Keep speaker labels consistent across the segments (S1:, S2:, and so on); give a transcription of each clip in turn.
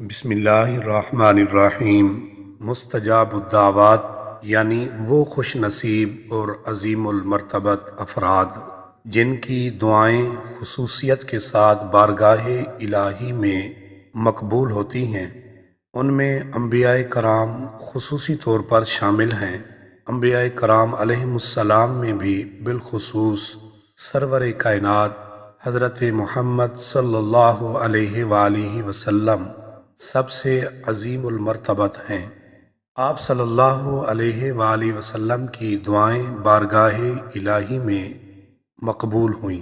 S1: بسم اللہ الرحمن الرحیم۔ مستجاب الدعوات یعنی وہ خوش نصیب اور عظیم المرتبت افراد جن کی دعائیں خصوصیت کے ساتھ بارگاہ الہی میں مقبول ہوتی ہیں، ان میں انبیاء کرام خصوصی طور پر شامل ہیں۔ انبیاء کرام علیہم السلام میں بھی بالخصوص سرور کائنات حضرت محمد صلی اللہ علیہ وآلہ وسلم سب سے عظیم المرتبت ہیں۔ آپ صلی اللہ علیہ وآلہ وسلم کی دعائیں بارگاہ الہی میں مقبول ہوئیں۔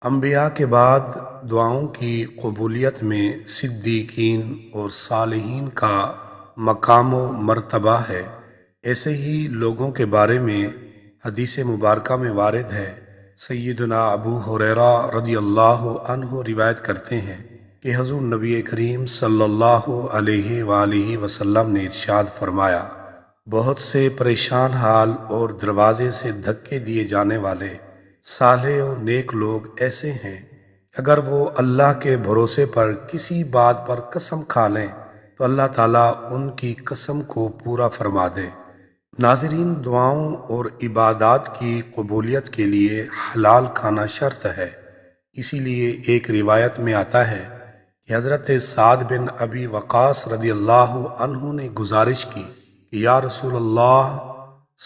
S1: انبیاء کے بعد دعاؤں کی قبولیت میں صدیقین اور صالحین کا مقام و مرتبہ ہے۔ ایسے ہی لوگوں کے بارے میں حدیث مبارکہ میں وارد ہے۔ سیدنا ابو ہریرہ رضی اللہ عنہ روایت کرتے ہیں کہ حضور نبی کریم صلی اللہ علیہ وآلہ وسلم نے ارشاد فرمایا، بہت سے پریشان حال اور دروازے سے دھکے دیے جانے والے صالح و نیک لوگ ایسے ہیں کہ اگر وہ اللہ کے بھروسے پر کسی بات پر قسم کھا لیں تو اللہ تعالیٰ ان کی قسم کو پورا فرما دے۔ ناظرین، دعاؤں اور عبادات کی قبولیت کے لیے حلال کھانا شرط ہے۔ اسی لیے ایک روایت میں آتا ہے کہ حضرت سعد بن ابی وقاص رضی اللہ عنہ نے گزارش کی کہ یا رسول اللہ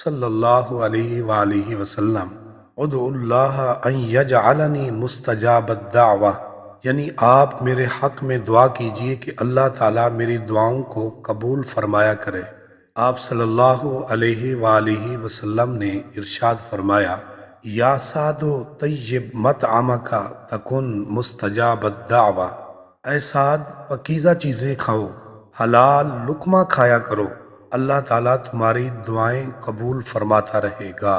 S1: صلی اللہ علیہ وآلہ وسلم، ادعو اللہ ان یجعلنی مستجاب الدعوہ، یعنی آپ میرے حق میں دعا کیجئے کہ اللہ تعالیٰ میری دعاؤں کو قبول فرمایا کرے۔ آپ صلی اللہ علیہ وآلہ وسلم نے ارشاد فرمایا، یا سعد طیب مطعمک تکن مستجاب الدعوہ، اے سعد پاکیزہ چیزیں کھاؤ، حلال لقمہ کھایا کرو، اللہ تعالیٰ تمہاری دعائیں قبول فرماتا رہے گا۔